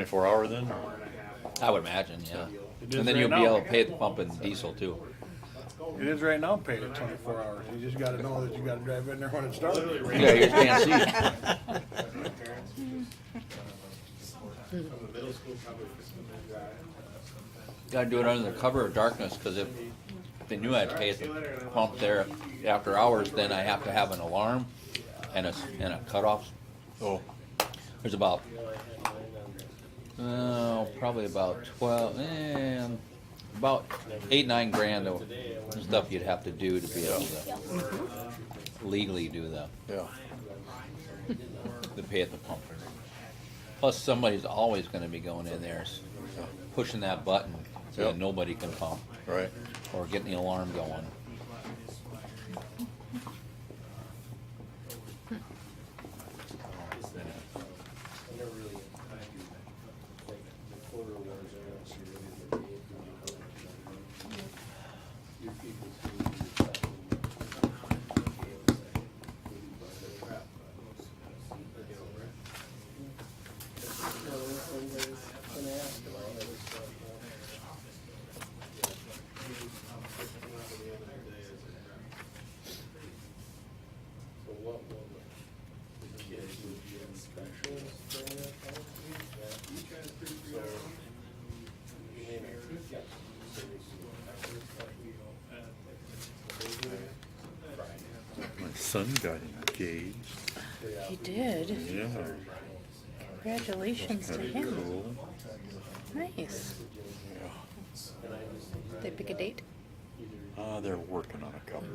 24-hour then? I would imagine, yeah. It is And then right you'll be now. able to pay at the pump and diesel too. It is right now paid at 24 hours. You just gotta know that you gotta drive in there when it starts. Yeah, you just can't see. Gotta do it under the cover of darkness, cause if they knew I'd pay at the pump there after hours, then I have to have an alarm and a cutoff. Oh, There's about, probably about 12, about 8-9 grand of stuff you'd have to do to be able to legally do yeah. the pay at the pump. Plus, somebody's always gonna be going in there, pushing that button so that Yep. nobody can pump, Right. or getting the alarm going. My son got engaged. He did. Yeah. Congratulations to Kinda him. cool. Nice. Yeah. They pick a date? They're working on a couple.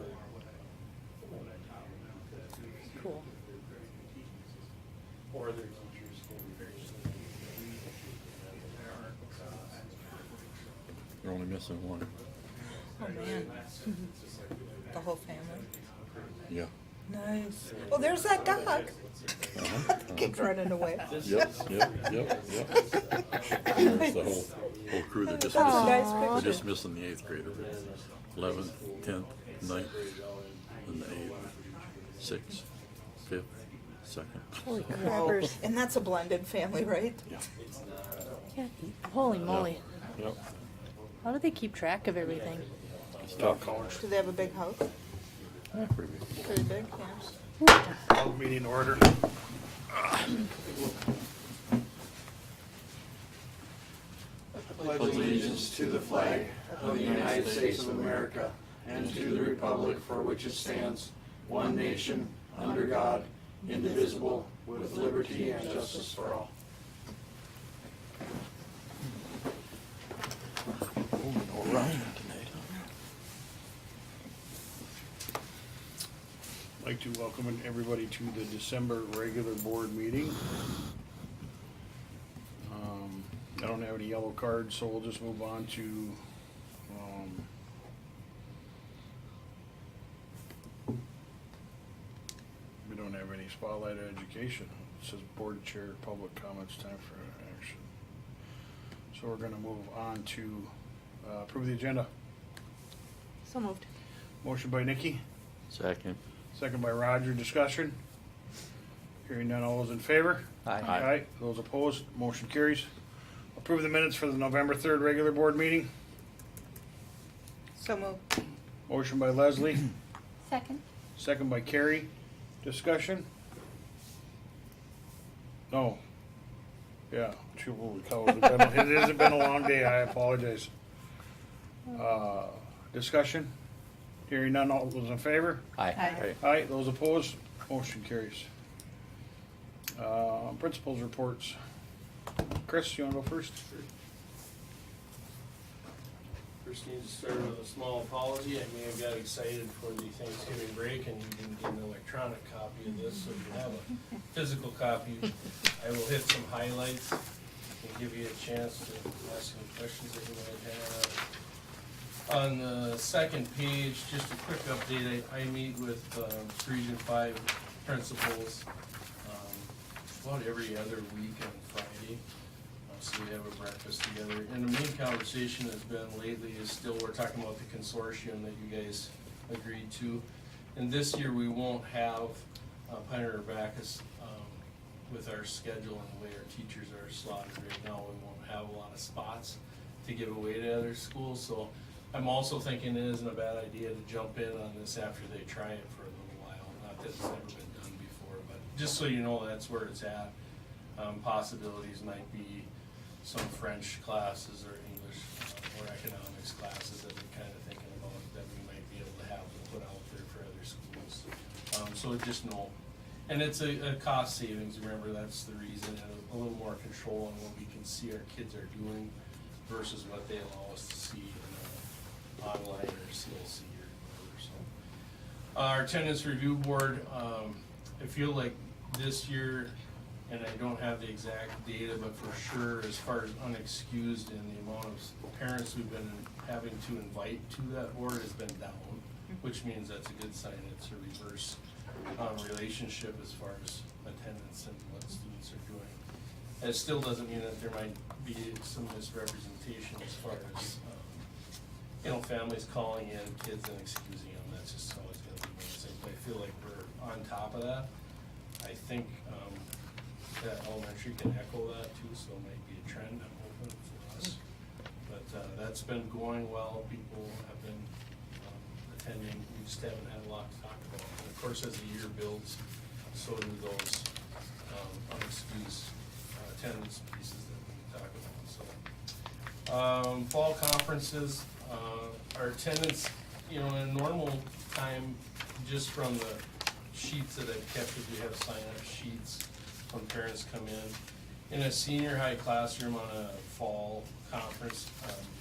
Cool. They're only missing one. Oh man. The whole family. Yeah. Nice. Oh, there's that dog. Uh-huh. The kid's running away. Yep. And there's the whole crew. They're just That's a missing. nice They're picture. just missing the 8th grader. 11th, 10th, 9th, and the 8th, 6th, 5th, 2nd. Holy Oh, crappers. and that's a blended family, right? Yeah. Yeah. Holy moly. Yep. How do they keep track of everything? It's tough. Do they have a big house? Yeah, pretty big. Pretty big, yeah. Call meeting order. Pledge allegiance to the flag of the United States of America and to the republic for which it stands, one nation, under God, indivisible, with liberty and justice for all. Oh, no Ryan tonight, I'd like to welcome everybody to the December regular board meeting. I don't have any yellow cards, so we'll just move on to, we don't have any spotlight of education. It says board chair, public comments, time for action. So we're gonna move on to approve the agenda. So moved. Motion by Nikki, Second. second by Roger, discussion. Hearing none, all those in favor? Aye. Aye. Those opposed, motion carries. Approve the minutes for the November 3rd regular board meeting. So moved. Motion by Leslie, Second. second by Carrie. Discussion? No. Yeah, holy cow, it hasn't been a long day, I apologize. Discussion? Hearing none, all those in favor? Aye. Hey. Aye, those opposed, motion carries. Principals reports. Chris, you wanna go first? First need to start with a small apology. I may have got excited for the Thanksgiving break and you didn't get an electronic copy of this, so if you have a physical copy, I will hit some highlights and give you a chance to ask any questions that you might have. On the second page, just a quick update, I meet with Region 5 principals about every other week on Friday. So we have a breakfast together. And the main conversation has been lately is still, we're talking about the consortium that you guys agreed to. And this year we won't have Pioneer Bacchus with our schedule and the way our teachers are slotted right now, we won't have a lot of spots to give away to other schools, so I'm also thinking it isn't a bad idea to jump in on this after they try it for a little while. Not that it's never been done before, but just so you know, that's where it's at. Possibilities might be some French classes or English or economics classes that we're kind of thinking about that we might be able to have and put out there for other schools. So just know, and it's a cost savings, remember, that's the reason, and a little more control on what we can see our kids are doing versus what they allow us to see in online or CLC or whatever, so. Our attendance review board, I feel like this year, and I don't have the exact data, but for sure, as far as unexcused and the amount of parents we've been having to invite to that board has been down, which means that's a good sign. It's a reverse relationship as far as attendance and what students are doing. It still doesn't mean that there might be some misrepresentation as far as, families calling in kids and excusing them. That's just always gonna be missing. I feel like we're on top of that. I think, that elementary can echo that too, so it might be a trend, I'm hoping, for us. But, that's been going well. People have been, attending. We just haven't had a lot to talk about. And of course, as the year builds, so do those, unexcused, attendance pieces that we can talk about, so. Fall conferences, our attendance, in a normal time, just from the sheets that I've kept, if we have sign-up sheets when parents come in. In a senior high classroom on a fall conference,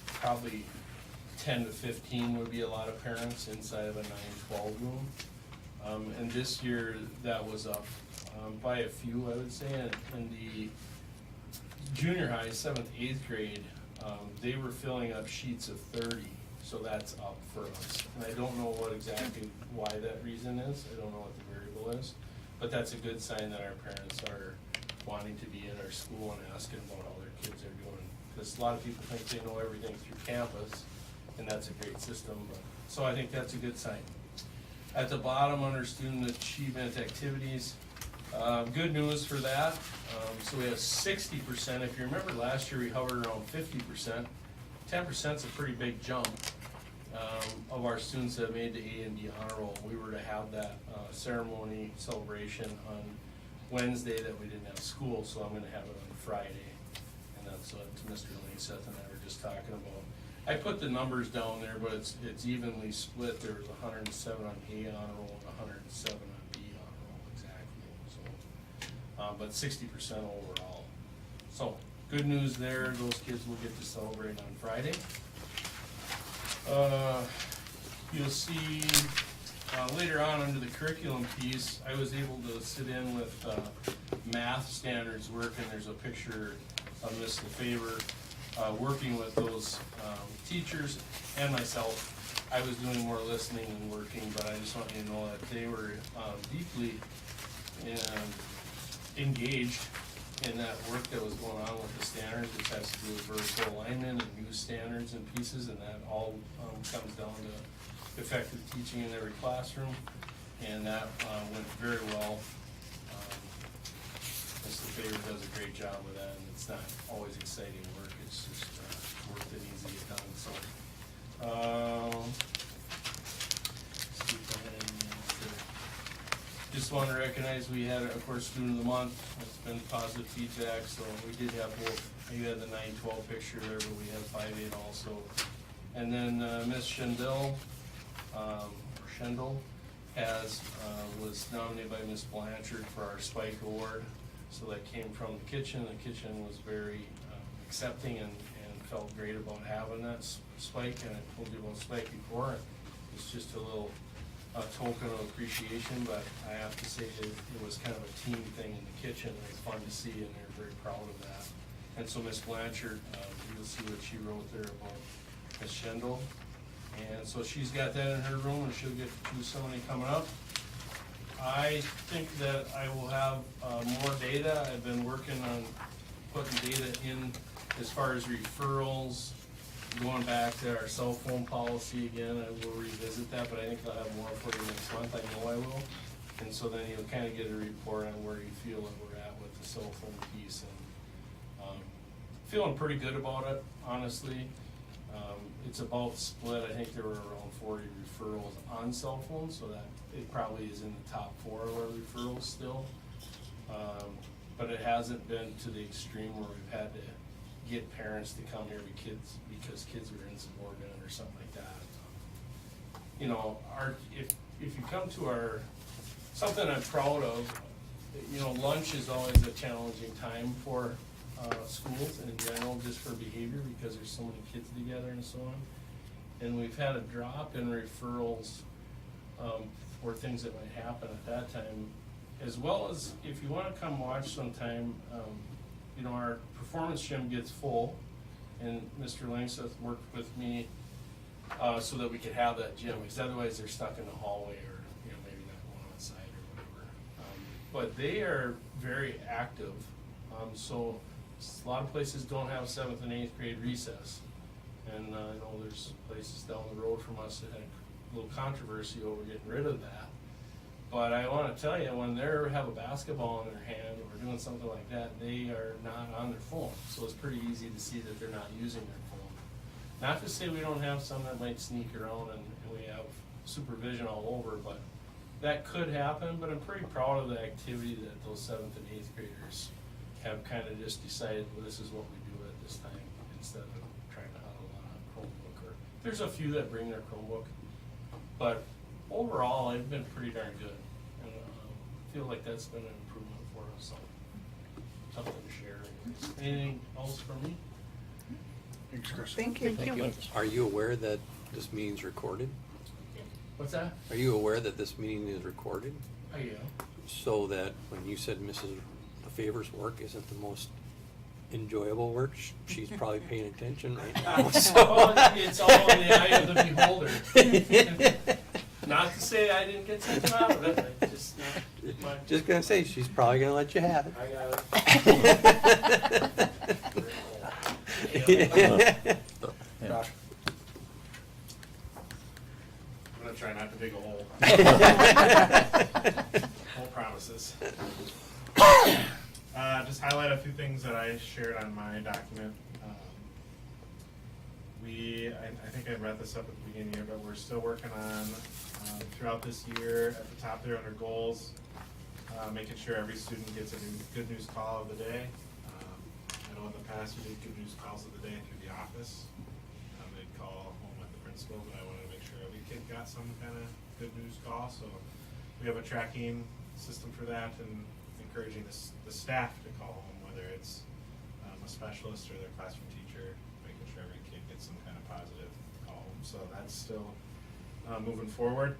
probably 10 to 15 would be a lot of parents inside of a 9-12 room. And this year, that was up by a few, I would say, and the junior high, 7th, 8th grade, they were filling up sheets of 30, so that's up for us. And I don't know why that reason is, I don't know what the variable is, but that's a good sign that our parents are wanting to be in our school and asking about how their kids are doing. Because a lot of people think they know everything through campus, and that's a great system, so I think that's a good sign. At the bottom, under student achievement activities, good news for that. So we have 60%. If you remember last year, we hovered around 50%. 10% is a pretty big jump of our students that made the A and B honor roll. We were to have that ceremony celebration on Wednesday that we didn't have school, so I'm gonna have it on Friday. And that's what Mr. Langseth and I were just talking about. I put the numbers down there, but it's evenly split. There was 107 on A honor roll and 107 on B honor roll, exactly. So, but 60% overall. So, good news there. Those kids will get to celebrate on Friday. You'll see later on under the curriculum piece, I was able to sit in with math standards work, and there's a picture of Miss LeFavor working with those teachers and myself. I was doing more listening than working, but I just want you to know that they were deeply engaged in that work that was going on with the standards, which has to do with vertical alignment and new standards and pieces, and that all comes down to effective teaching in every classroom, and that went very well. Mr. Favor does a great job with that, and it's not always exciting work, it's just work that needs to get done, so. See if I had anything else there. Just want to recognize we had, of course, Student of the Month. It's been positive feedback, so we did have both. You had the 9-12 picture there, but we have 5-8 also. And then Miss Schendel, was nominated by Miss Blanchard for our Spike Award. So that came from the kitchen. The kitchen was very accepting and felt great about having that Spike. And I told you about Spike before. It's just a little token of appreciation, but I have to say it was kind of a team thing in the kitchen. It was fun to see, and they're very proud of that. And so Miss Blanchard, you'll see what she wrote there about Miss Schendel. And so she's got that in her room, and she'll get to choose somebody coming up. I think that I will have more data. I've been working on putting data in as far as referrals, going back to our cell phone policy again. I will revisit that, but I think I'll have more for you next month. I know I will. And so then you'll kind of get a report on where you feel that we're at with the cell phone piece, and feeling pretty good about it, honestly. It's about split. I think there were around 40 referrals on cell phones, so that it probably is in the top 4 of our referrals still. But it hasn't been to the extreme where we've had to get parents to come here because kids were insubordinate or something like that. You know, if you come to our, something I'm proud of, you know, lunch is always a challenging time for schools in general, just for behavior, because there's so many kids together and so on. And we've had a drop in referrals for things that might happen at that time, as well as if you wanna come watch sometime, you know, our performance gym gets full, and Mr. Langseth worked with me so that we could have that gym, because otherwise they're stuck in the hallway, or, you know, maybe not going outside or whatever. But they are very active, so a lot of places don't have 7th and 8th grade recess. And I know there's places down the road from us that had a little controversy over getting rid of that. But I wanna tell you, when they have a basketball in their hand or doing something like that, they are not on their phone. So it's pretty easy to see that they're not using their phone. Not to say we don't have some that might sneak around and we have supervision all over, but that could happen. But I'm pretty proud of the activity that those 7th and 8th graders have kind of just decided, well, this is what we do at this time, instead of trying to huddle on a Chromebook. Or there's a few that bring their Chromebook, but overall, it's been pretty darn good. And I feel like that's been an improvement for us, so something to share. Anything else from me? Thanks, Chris. Thank you. Thank you. Are you aware that this meeting's recorded? What's that? Are you aware that this meeting is recorded? Oh, yeah. So that when you said Mrs. LaFavor's work isn't the most enjoyable work, she's probably paying attention right now. Well, it's all in the eye of the beholder. Not to say I didn't get something out of it, I just, Just gonna say, she's probably gonna let you have it. I got it. Josh. I'm gonna try not to dig a hole. Whole promises. Just highlight a few things that I shared on my document. I think I brought this up at the beginning here, but we're still working on, throughout this year, at the top there under goals, making sure every student gets a good news call of the day. I know in the past we did good news calls of the day through the office. They'd call home with the principal, but I wanted to make sure every kid got some kind of good news call. So we have a tracking system for that, and encouraging the staff to call home, whether it's a specialist or their classroom teacher, making sure every kid gets some kind of positive call home. So that's still moving forward.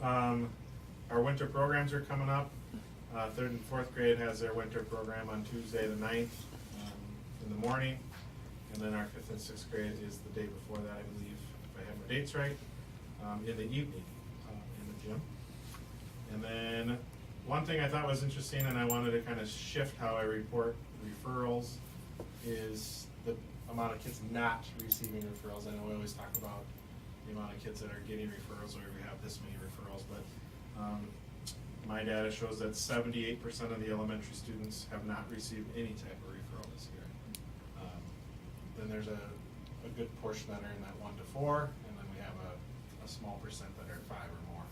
Our winter programs are coming up. 3rd and 4th grade has their winter program on Tuesday the 9th in the morning. And then our 5th and 6th grade is the day before that, I believe, if I have my dates right, in the evening in the gym. And then one thing I thought was interesting, and I wanted to kind of shift how I report referrals, is the amount of kids not receiving referrals. I know we always talk about the amount of kids that are getting referrals, or we have this many referrals, but my data shows that 78% of the elementary students have not received any type of referral this year. Then there's a good portion that are in that 1 to 4, and then we have a small percent that are at 5 or more.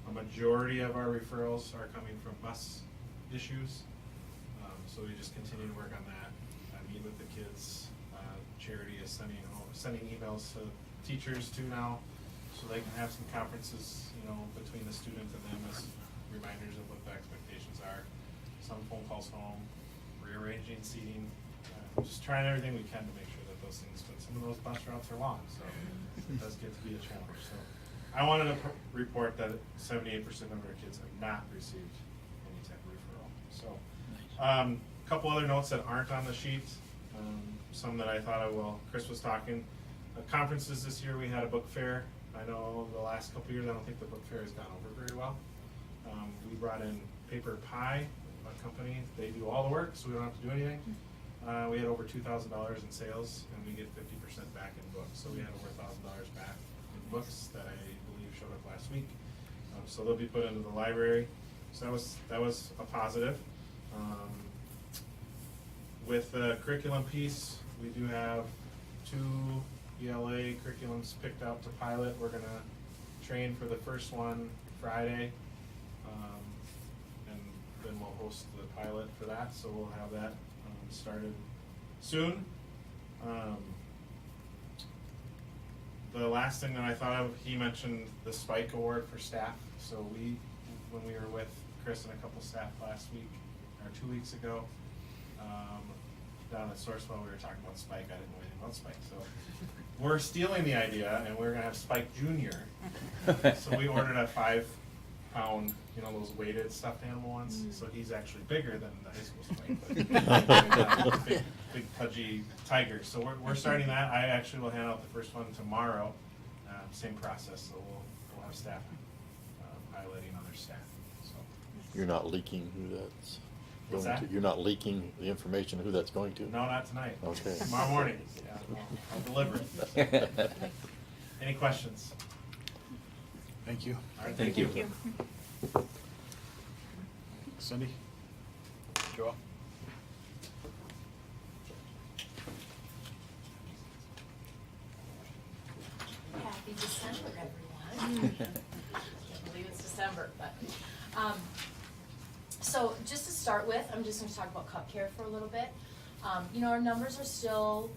A majority of our referrals are coming from bus issues, so we just continue to work on that. I meet with the kids. Charity is sending emails to teachers too now, so they can have some conferences, you know, between the student and them as reminders of what the expectations are. Some phone calls home, rearranging seating, just trying everything we can to make sure that those things fit. Some of those bus routes are long, so it does get to be a challenge. So I wanted to report that 78% of our kids have not received any type of referral. So a couple other notes that aren't on the sheet, some that I thought of while Chris was talking. Conferences this year, we had a book fair. I know the last couple of years, I don't think the book fair has gone over very well. We brought in Paper Pie, a company. They do all the work, so we don't have to do anything. We had over $2,000 in sales, and we get 50% back in books. So we had over $1,000 back in books that I believe showed up last week. So they'll be put into the library. So that was a positive. With the curriculum piece, we do have 2 ELA curriculums picked out to pilot. We're gonna train for the first one Friday, and then we'll host the pilot for that, so we'll have that started soon. The last thing that I thought of, he mentioned the Spike Award for staff. So when we were with Chris and a couple staff last week, or 2 weeks ago, down at Sourcewell, we were talking about Spike. I didn't know anything about Spike. So we're stealing the idea, and we're gonna have Spike Junior. So we ordered a 5-pound, those weighted stuffed animal ones. So he's actually bigger than the high school Spike, but big pudgy tiger. So we're starting that. I actually will hand out the first one tomorrow. Same process. So we'll have staff piloting other staff. So You're not leaking who that's What's going that? to? You're not leaking the information who that's going to? no, not tonight. Okay. Tomorrow morning. Yeah, I'll deliver it. Any questions? Thank you. All right, Thank you. Thank you. Cindy? Joel? Happy December, everyone. Can't believe it's December, but, so just to start with, I'm just gonna talk about cup care for a little bit. Our numbers are still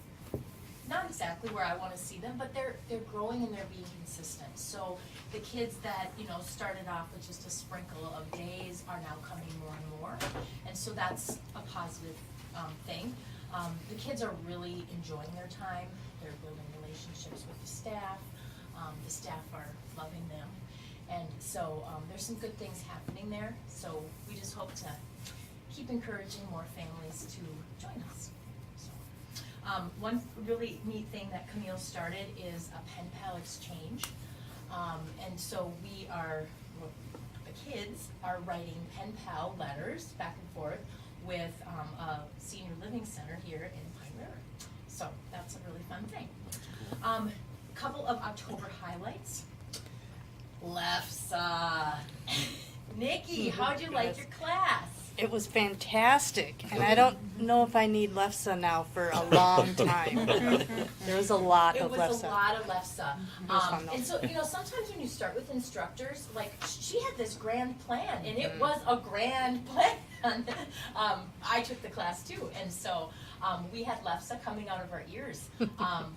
not exactly where I wanna see them, but they're growing and they're being consistent. So the kids that, started off with just a sprinkle of days are now coming more and more. And so that's a positive, thing. The kids are really enjoying their time. They're building relationships with the staff. The staff are loving them. And so, there's some good things happening there. So we just hope to keep encouraging more families to join us. So, one really neat thing that Camille started is a pen pal exchange. And so the kids are writing pen pal letters back and forth with a senior living center here in Pine River. So that's a really fun thing. Couple of October highlights. LEFSA. Nikki, how'd you like your class? It was fantastic, and I don't know if I need LEFSA now for a long time. There was a lot of It LEFSA. was a lot of LEFSA. It was fun, though. And so, sometimes when you start with instructors, like, she had this grand plan, and it was a grand plan. I took the class too, and so, we had LEFSA coming out of our ears.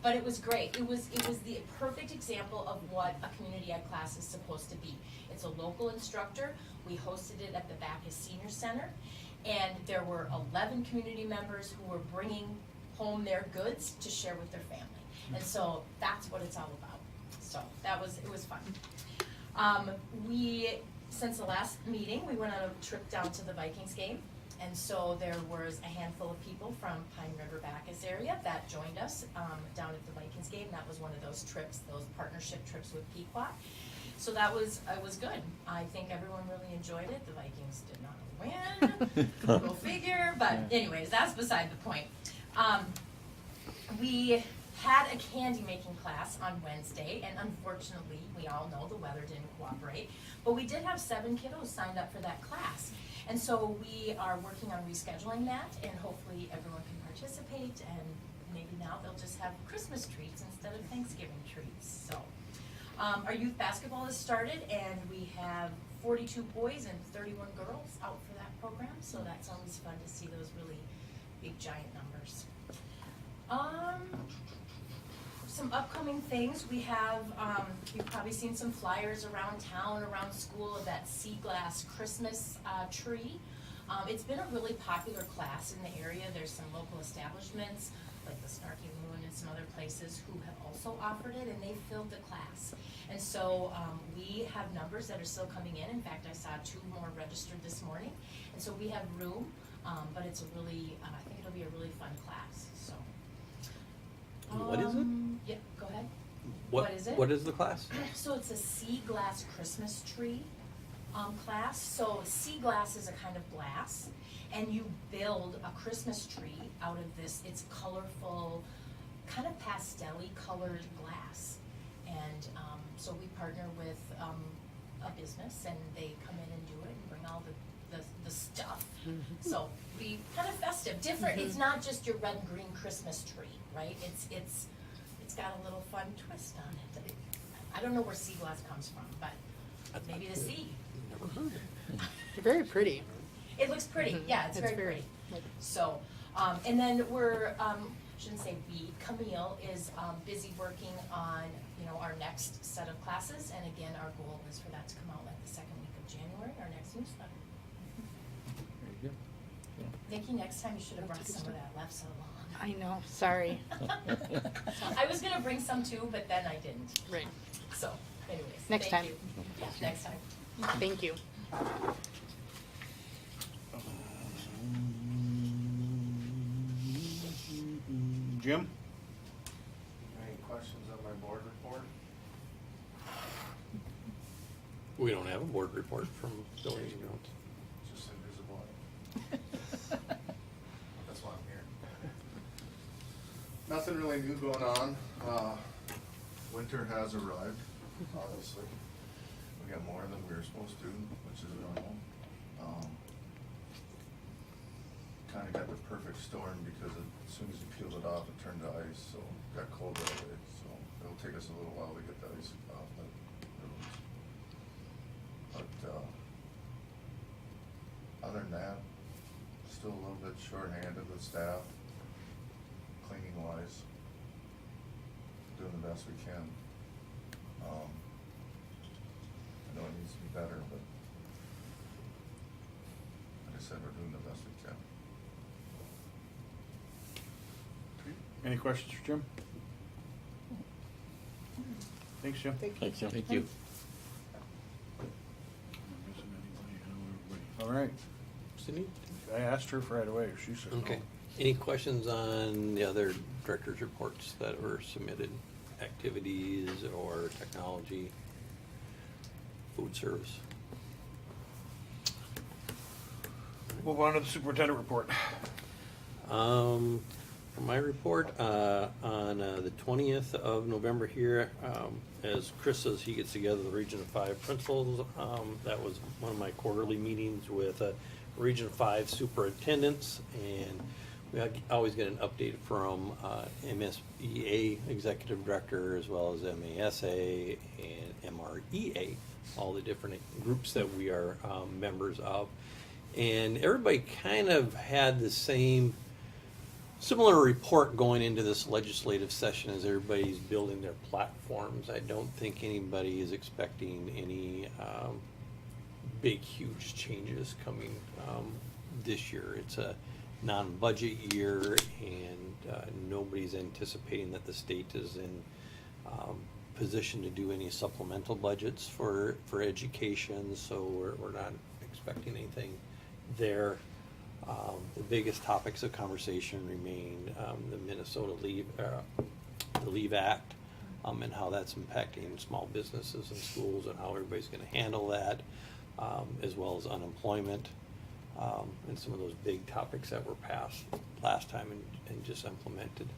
But it was great. It was the perfect example of what a community ed class is supposed to be. It's a local instructor. We hosted it at the Bacchus Senior Center, and there were 11 community members who were bringing home their goods to share with their family. And so that's what it's all about. So it was fun. Since the last meeting, we went on a trip down to the Vikings game. And so there was a handful of people from Pine River Bacchus area that joined us down at the Vikings game. That was one of those trips, those partnership trips with Pequot. So it was good. I think everyone really enjoyed it. The Vikings did not win, go figure, but anyways, that's beside the point. We had a candy making class on Wednesday, and unfortunately, we all know the weather didn't cooperate, but we did have 7 kiddos signed up for that class. And so we are working on rescheduling that, and hopefully everyone can participate, and maybe now they'll just have Christmas treats instead of Thanksgiving treats, so. Our youth basketball has started, and we have 42 boys and 31 girls out for that program, so that's always fun to see those really big, giant numbers. Some upcoming things, we have, you've probably seen some flyers around town, around school of that sea glass Christmas tree. It's been a really popular class in the area. There's some local establishments, like the Snarky Moon and some other places, who have also offered it, and they filled the class. And so we have numbers that are still coming in. In fact, I saw 2 more registered this morning. And so we have room, but it's a really, I think it'll be a really fun class, so. What is it? Yeah, go ahead. What is it? What is the class? So it's a sea glass Christmas tree class. So sea glass is a kind of glass, and you build a Christmas tree out of this. It's colorful, kind of pastel-y colored glass. And so we partner with a business and they come in and do it and bring all the stuff. So be kind of festive, different. It's not just your red and green Christmas tree, right? It's got a little fun twist on it. I don't know where sea glass comes from, but maybe the sea. Never heard it. Very pretty. It looks pretty, yeah, it's It's very very- pretty. So, and then we're, shouldn't say we, Camille is, busy working on, our next set of classes. And again, our goal is for that to come out like the second week of January, our next newsletter. Very good. Nikki, next time you should have brought some of that lefse along. I know, sorry. I was gonna bring some too, but then I didn't. Right. So, anyways, Next thank time. you. Yeah, next time. Thank you. Jim? Any questions on my board report? We don't have a board report from buildings and grounds. It's just invisible. That's why I'm here. Nothing really new going on. Winter has arrived, obviously. We got more than we were supposed to, which is normal. Kinda got the perfect storm because as soon as you peeled it off, it turned to ice, so it got cold right away. So it'll take us a little while to get the ice off the roads. But, other than that, still a little bit short-handed with staff, cleaning wise. Doing the best we can. I know it needs to be better, but like I said, we're doing the best we can. Any questions for Jim? Thanks, Jim. Thanks, Jim. Thank you. Missing anybody? I know everybody. All right. Cindy? I asked her for right away. She said no. Okay. Any questions on the other director's reports that were submitted? Activities or technology, food service? Move on to the superintendent report. For my report, on the 20th of November here, as Chris says, he gets together the Region 5 principals. That was one of my quarterly meetings with Region 5 superintendents, and we always get an update from MSEA Executive Director, as well as MASA and MREA, all the different groups that we are members of. And everybody kind of had the similar report going into this legislative session as everybody's building their platforms. I don't think anybody is expecting any big, huge changes coming this year. It's a non-budget year, and nobody's anticipating that the state is in position to do any supplemental budgets for education, so we're not expecting anything there. The biggest topics of conversation remain the Minnesota the Leave Act, and how that's impacting small businesses and schools, and how everybody's going to handle that, as well as unemployment, and some of those big topics that were passed last time and just implemented.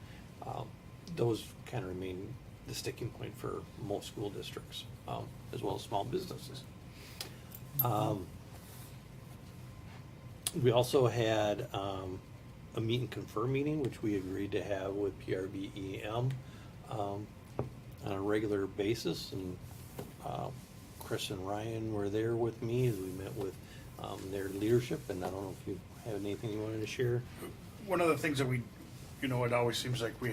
Those kind of remain the sticking point for most school districts, as well as small businesses. We also had a meet and confer meeting, which we agreed to have with PRB on a regular basis, and Chris and Ryan were there with me as we met with their leadership, and I don't know if you have anything you wanted to share. One of the things that it always seems like we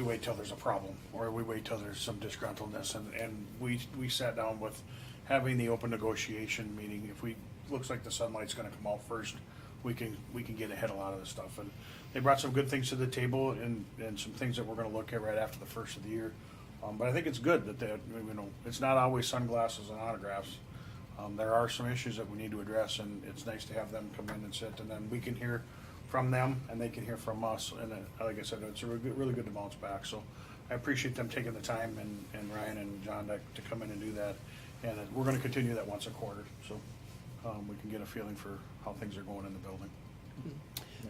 wait till there's a problem, or we wait till there's some disgruntledness, and we sat down with having the open negotiation meeting. If looks like the sunlight's gonna come out first, we can get ahead of a lot of this stuff. And they brought some good things to the table and some things that we're gonna look at right after the first of the year. But I think it's good that it's not always sunglasses and autographs. There are some issues that we need to address, and it's nice to have them come in and sit, and then we can hear from them and they can hear from us. And like I said, it's a really good to bounce back. So I appreciate them taking the time, and Ryan and John to come in and do that. And we're gonna continue that once a quarter, so we can get a feeling for how things are going in the building.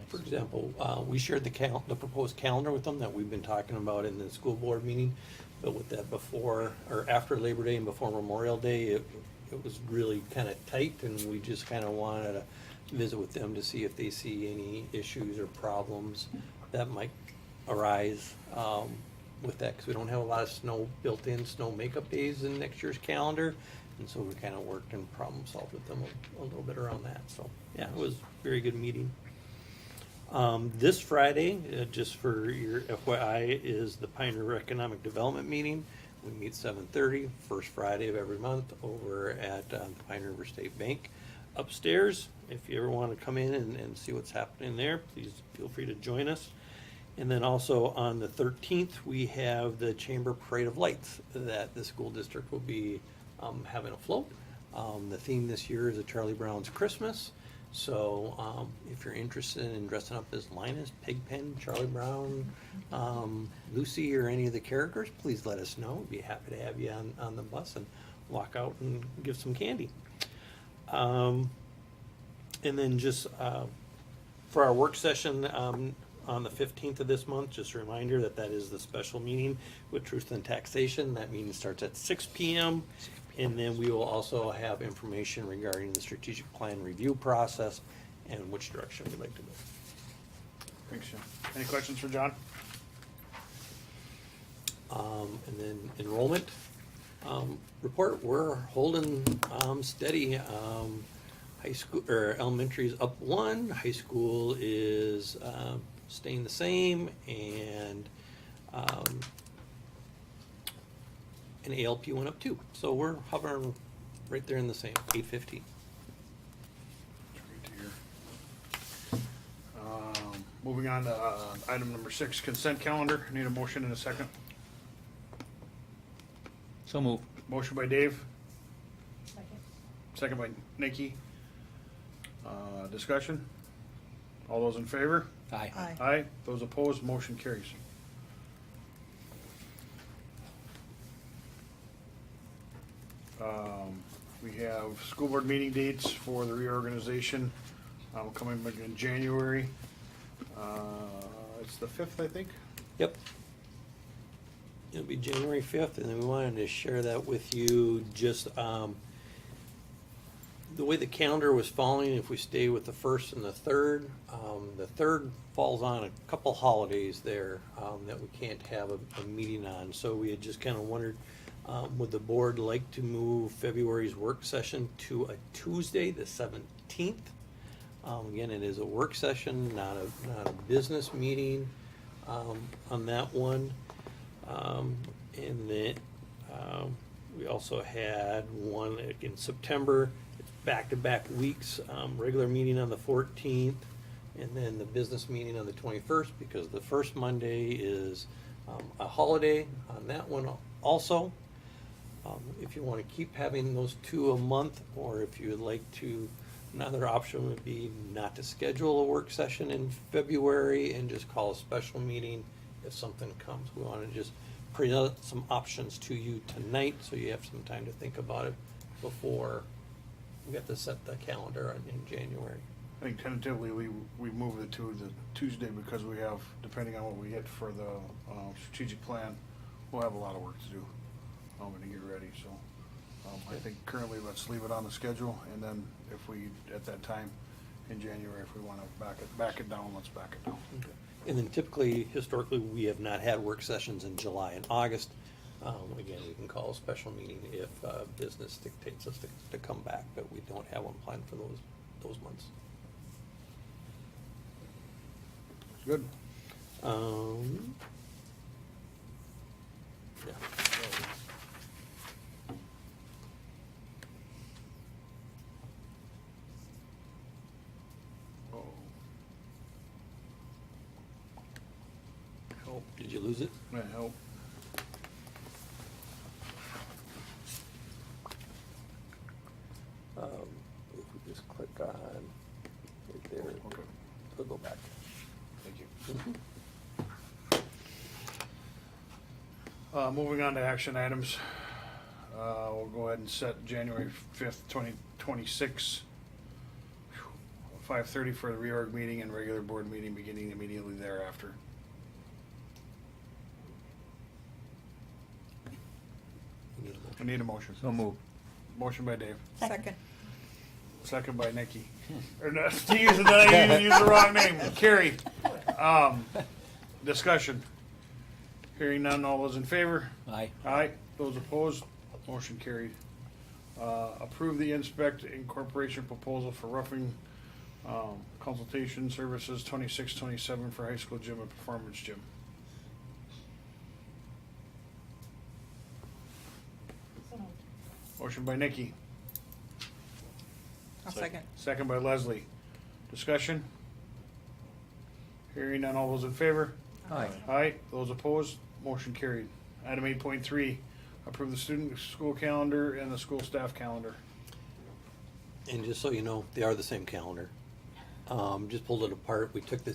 For example, we shared the proposed calendar with them that we've been talking about in the school board meeting, but with that before or after Labor Day and before Memorial Day, it it was really kind of tight, and we just kind of wanted to visit with them to see if they see any issues or problems that might arise with that, because we don't have a lot of snow, built-in snow makeup days in next year's calendar, and so we kind of worked and problem solved with them a little bit around that. So, yeah, it was a very good meeting. This Friday, just for your FYI, is the Pioneer Economic Development Meeting. We meet 7:30, first Friday of every month, over at the Pioneer River State Bank upstairs. If you ever want to come in and see what's happening there, please feel free to join us. And then also on the 13th, we have the Chamber Parade of Lights that the school district will be having a float. The theme this year is a Charlie Brown's Christmas. So if you're interested in dressing up as Linus, Pigpen, Charlie Brown, Lucy, or any of the characters, please let us know. We'd be happy to have you on the bus and walk out and give some candy. And then just for our work session on the 15th of this month, just a reminder that that is the special meeting with Truth and Taxation. That meeting starts at 6 p.m. And then we will also have information regarding the strategic plan review process and which direction we'd like to go. Thanks, Jim. Any questions for John? And then enrollment report, we're holding steady. High school or elementary is up 1, high school is staying the same, and ALP went up 2. So we're hovering right there in the same, 850. Great to hear. Moving on to item number 6, consent calendar. Need a motion in a second. So move. Motion by Dave. Second by Nikki. Discussion? All those in favor? Aye. Aye. Aye. Those opposed, motion carries. We have school board meeting dates for the reorganization coming back in January. It's the 5th, I think. Yep. It'll be January 5th, and then we wanted to share that with you, just the way the calendar was falling, if we stay with the 1st and the 3rd. The 3rd falls on a couple holidays there that we can't have a meeting on. So we had just kind of wondered, would the board like to move February's work session to a Tuesday, the 17th? Again, it is a work session, not a business meeting on that one. And then we also had one in September. It's back-to-back weeks, regular meeting on the 14th, and then the business meeting on the 21st, because the first Monday is a holiday on that one also. If you want to keep having those 2 a month, or if you would like to, another option would be not to schedule a work session in February and just call a special meeting if something comes. We want to just present some options to you tonight, so you have some time to think about it before we get to set the calendar in January. I think tentatively we moved it to the Tuesday because we have, depending on what we hit for the strategic plan, we'll have a lot of work to do to get ready. So I think currently let's leave it on the schedule, and then if we, at that time in January, if we want to back it down, let's back it down. Okay. And then typically, historically, we have not had work sessions in July and August. Again, we can call a special meeting if business dictates us to come back, but we don't have one planned for those months. Good. Yeah. Help. Did you lose it? Yeah, help. If we just click on right there, Okay. it'll go back. Thank you. Moving on to action items. We'll go ahead and set January 5th, 2026, 5:30 for the reorg meeting and regular board meeting beginning immediately thereafter. You need a motion. I need a motion. So move. Motion by Dave. Second. Second by Nikki. Or no, to use the wrong name. Carrie. Discussion. Hearing none, all those in favor? Aye. Aye. Those opposed? Motion carried. Approve the Inspect Incorporation proposal for roughing consultation services 26-27 for high school gym and performance gym. Motion by Nikki. I'll second. Second by Leslie. Discussion? Hearing none, all those in favor? Aye. Aye. Those opposed? Motion carried. Item 8.3, approve the student school calendar and the school staff calendar. And just so you know, they are the same calendar. Just pulled it apart. We took the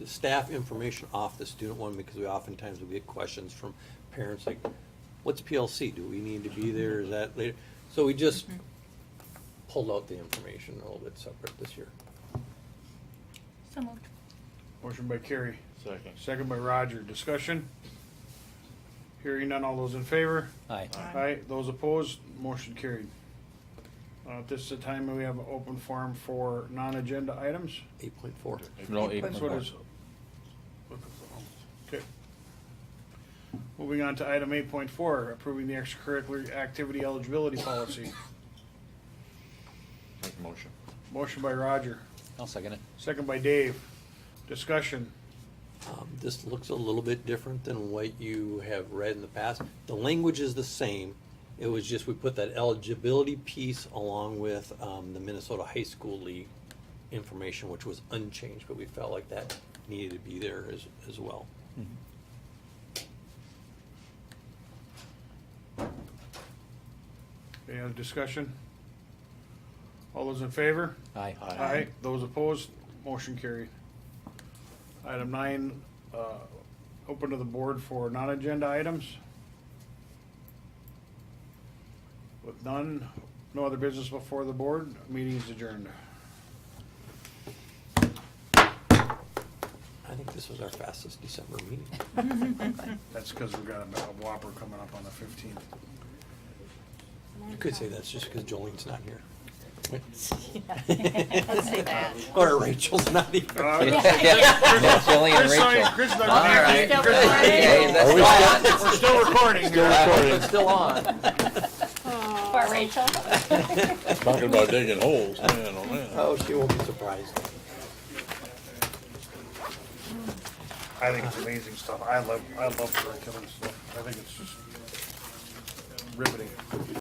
staff information off the student one because we oftentimes will get questions from parents like, what's PLC? Do we need to be there? Is that later? So we just pulled out the information a little bit separate this year. So moved. Motion by Carrie. Second. Second by Roger. Discussion? Hearing none, all those in favor? Aye. Aye. Those opposed? Motion carried. At this time, we have an open forum for non-agenda items. 8.4. No, That's what is. Okay. Moving on to item 8.4, approving the extracurricular activity eligibility policy. Make a motion. Motion by Roger, I'll second it. second by Dave. Discussion. This looks a little bit different than what you have read in the past. The language is the same. It was just, we put that eligibility piece along with the Minnesota High School League information, which was unchanged, but we felt like that needed to be there as well. Any other discussion? All those in favor? Aye. Aye. Those opposed? Motion carried. Item 9, open to the board for non-agenda items. With none, no other business before the board, meeting is adjourned. I think this was our fastest December meeting. That's because we've got a Whopper coming up on the 15th. You could say that's just because Jolene's not here. Let's say that. Or Rachel's not here. That's Jillian and Rachel. Chris, All right. Still Chris, recording? Hey, that's we're fine. still recording here. It's still on. Poor Rachel. Talking about digging holes, man, oh man. Oh, she won't be surprised. I think it's amazing stuff. I love curriculum stuff. I think it's just riveting.